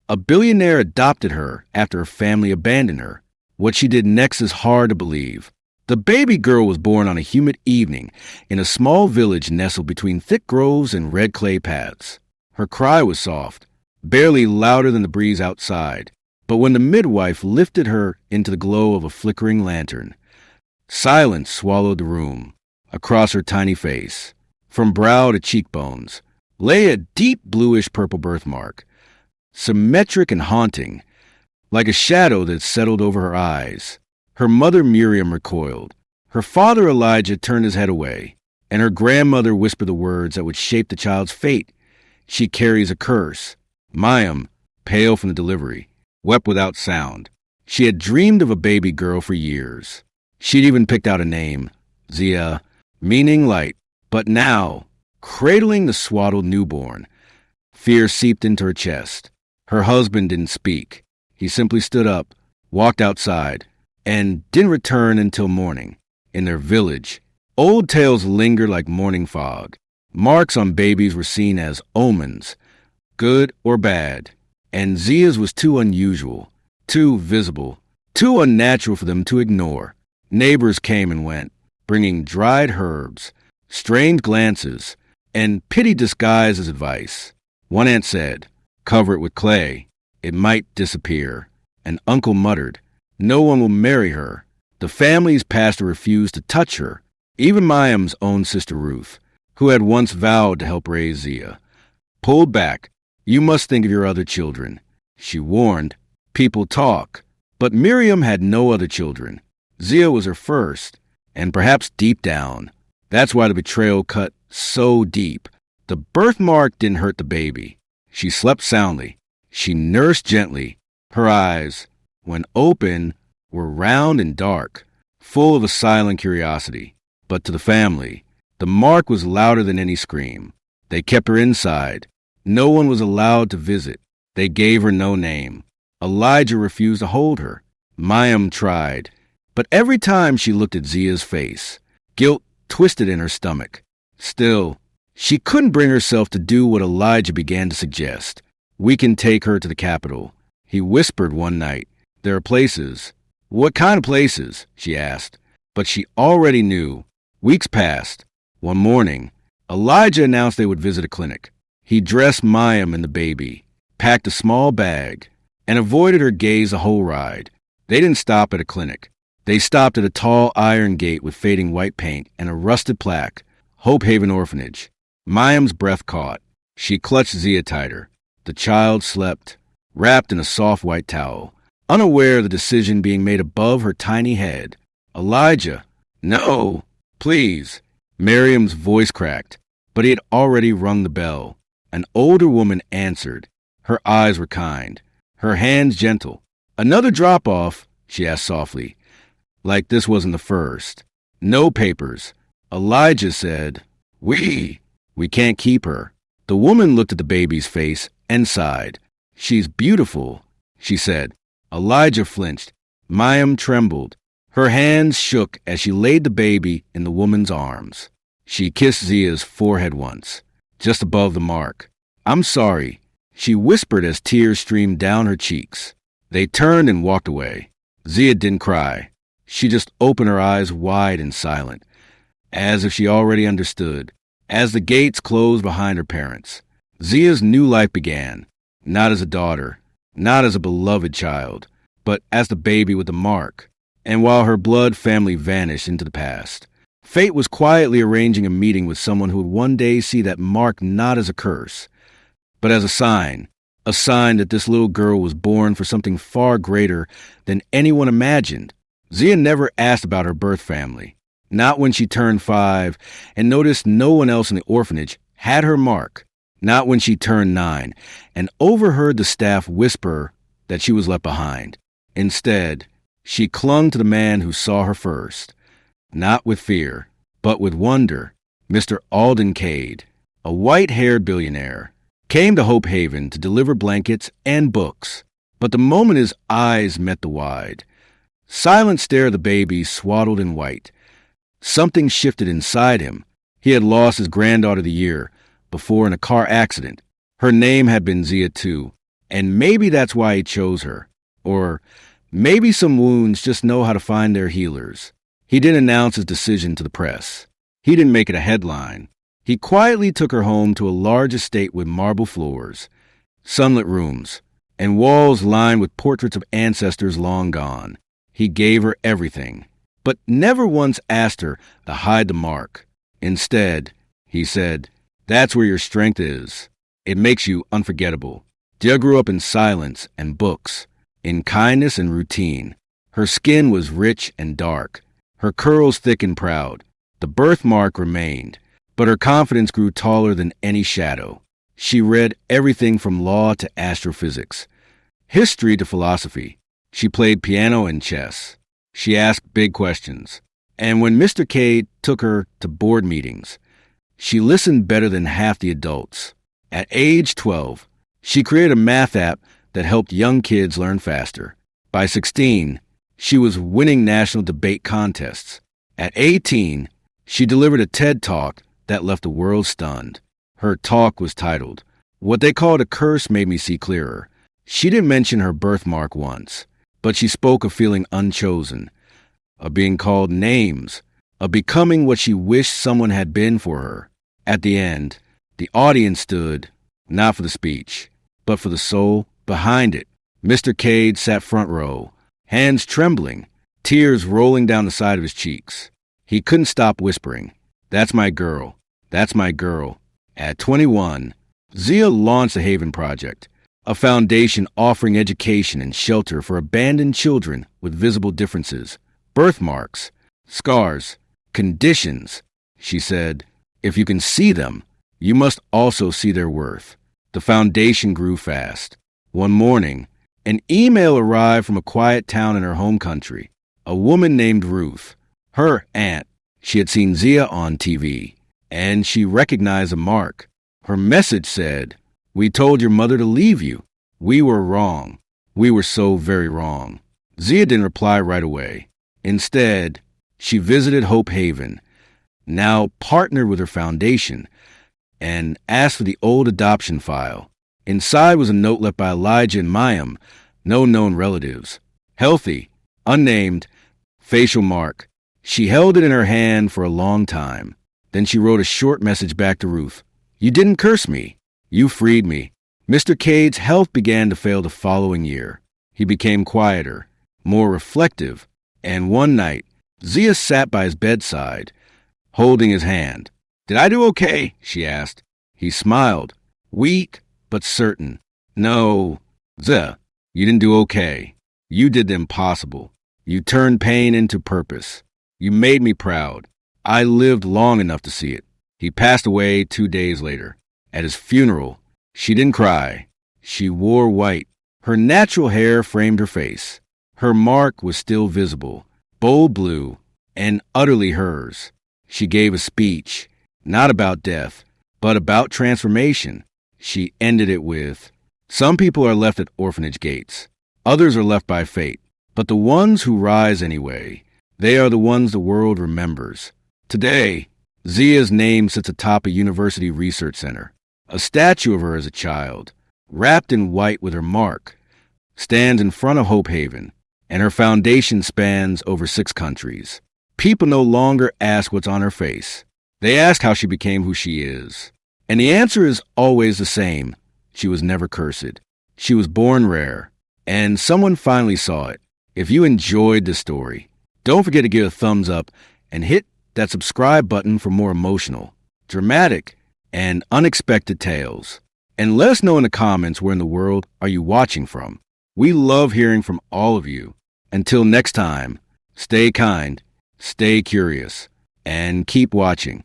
A billionaire adopted her after her family abandoned her. What she did next is hard to believe. The baby girl was born on a humid evening in a small village nestled between thick groves and red clay paths. Her cry was soft, barely louder than the breeze outside, but when the midwife lifted her into the glow of a flickering lantern, silence swallowed the room. Across her tiny face, from brow to cheekbones, lay a deep bluish-purple birthmark, symmetric and haunting, like a shadow that settled over her eyes. Her mother Miriam recoiled. Her father Elijah turned his head away, and her grandmother whispered the words that would shape the child's fate. She carries a curse. Mayim, pale from the delivery, wept without sound. She had dreamed of a baby girl for years. She'd even picked out a name, Zia, meaning light. But now, cradling the swaddled newborn, fear seeped into her chest. Her husband didn't speak. He simply stood up, walked outside, and didn't return until morning. In their village, old tales lingered like morning fog. Marks on babies were seen as omens, good or bad, and Zia's was too unusual, too visible, too unnatural for them to ignore. Neighbors came and went, bringing dried herbs, strange glances, and pity disguised as advice. One aunt said, "Cover it with clay. It might disappear." An uncle muttered, "No one will marry her." The family's pastor refused to touch her. Even Mayim's own sister Ruth, who had once vowed to help raise Zia, pulled back. "You must think of your other children." She warned, "People talk." But Miriam had no other children. Zia was her first, and perhaps deep down, that's why the betrayal cut so deep. The birthmark didn't hurt the baby. She slept soundly. She nursed gently. Her eyes, when open, were round and dark, full of a silent curiosity. But to the family, the mark was louder than any scream. They kept her inside. No one was allowed to visit. They gave her no name. Elijah refused to hold her. Mayim tried. But every time she looked at Zia's face, guilt twisted in her stomach. Still, she couldn't bring herself to do what Elijah began to suggest. "We can take her to the capital," he whispered one night. "There are places." "What kind of places?" she asked. But she already knew. Weeks passed. One morning, Elijah announced they would visit a clinic. He dressed Mayim and the baby, packed a small bag, and avoided her gaze the whole ride. They didn't stop at a clinic. They stopped at a tall iron gate with fading white paint and a rusted plaque, Hope Haven Orphanage. Mayim's breath caught. She clutched Zia tighter. The child slept, wrapped in a soft white towel, unaware of the decision being made above her tiny head. "Elijah, no, please." Miriam's voice cracked, but he had already rung the bell. An older woman answered. Her eyes were kind, her hands gentle. "Another drop-off?" she asked softly, like this wasn't the first. "No papers." Elijah said, We can't keep her." The woman looked at the baby's face and sighed. "She's beautiful," she said. Elijah flinched. Mayim trembled. Her hands shook as she laid the baby in the woman's arms. She kissed Zia's forehead once, just above the mark. "I'm sorry," she whispered as tears streamed down her cheeks. They turned and walked away. Zia didn't cry. She just opened her eyes wide and silent, as if she already understood. As the gates closed behind her parents, Zia's new life began, not as a daughter, not as a beloved child, but as the baby with the mark. And while her blood family vanished into the past, fate was quietly arranging a meeting with someone who would one day see that mark not as a curse, but as a sign that this little girl was born for something far greater than anyone imagined. Zia never asked about her birth family, not when she turned 5 and noticed no one else in the orphanage had her mark, not when she turned 9 and overheard the staff whisper that she was left behind. Instead, she clung to the man who saw her first, not with fear, but with wonder. Mr. Alden Cade, a white-haired billionaire, came to Hope Haven to deliver blankets and books. But the moment his eyes met the wide, silent stare of the baby swaddled in white, something shifted inside him. He had lost his granddaughter the year before in a car accident. Her name had been Zia too, And maybe that's why he chose her. Or maybe some wounds just know how to find their healers. He didn't announce his decision to the press. He didn't make it a headline. He quietly took her home to a large estate with marble floors, sunlit rooms, and walls lined with portraits of ancestors long gone. He gave her everything, but never once asked her to hide the mark. Instead, he said, "That's where your strength is. It makes you unforgettable." Dia grew up in silence and books, in kindness and routine. Her skin was rich and dark, her curls thick and proud. The birthmark remained, but her confidence grew taller than any shadow. She read everything from law to astrophysics, history to philosophy. She played piano and chess. She asked big questions. And when Mr. Cade took her to board meetings, she listened better than half the adults. At age 12, she created a math app that helped young kids learn faster. By 16, she was winning national debate contests. At 18, she delivered a TED Talk that left the world stunned. Her talk was titled, "What They Called a Curse Made Me See Clearer." She didn't mention her birthmark once, but she spoke of feeling unchosen, of being called names, of becoming what she wished someone had been for her. At the end, the audience stood, not for the speech, but for the soul behind it. Mr. Cade sat front row, hands trembling, tears rolling down the side of his cheeks. He couldn't stop whispering, "That's my girl. That's my girl." At 21, Zia launched the Haven Project, a foundation offering education and shelter for abandoned children with visible differences, birthmarks, scars, conditions. She said, "If you can see them, you must also see their worth." The foundation grew fast. One morning, an email arrived from a quiet town in her home country. A woman named Ruth, her aunt. She had seen Zia on TV, and she recognized a mark. Her message said, "We told your mother to leave you. We were wrong. We were so very wrong." Zia didn't reply right away. Instead, she visited Hope Haven, now partnered with her foundation, and asked for the old adoption file. Inside was a note left by Elijah and Mayim, no known relatives. Healthy, unnamed, facial mark. She held it in her hand for a long time. Then she wrote a short message back to Ruth. "You didn't curse me. You freed me." Mr. Cade's health began to fail the following year. He became quieter, more reflective, and one night, Zia sat by his bedside, holding his hand. "Did I do okay?" she asked. He smiled, weak but certain. "No, Zia, you didn't do okay. You did the impossible. You turned pain into purpose. You made me proud. I lived long enough to see it." He passed away 2 days later. At his funeral, she didn't cry. She wore white. Her natural hair framed her face. Her mark was still visible, bold blue, and utterly hers. She gave a speech, not about death, but about transformation. She ended it with, "Some people are left at orphanage gates. Others are left by fate. But the ones who rise anyway, they are the ones the world remembers." Today, Zia's name sits atop a university research center. A statue of her as a child, wrapped in white with her mark, stands in front of Hope Haven, and her foundation spans over 6 countries. People no longer ask what's on her face. They ask how she became who she is. And the answer is always the same. She was never cursed. She was born rare. And someone finally saw it. If you enjoyed this story, don't forget to give a thumbs up and hit that subscribe button for more emotional, dramatic, and unexpected tales. And let us know in the comments where in the world are you watching from. We love hearing from all of you. Until next time, stay kind, stay curious, and keep watching.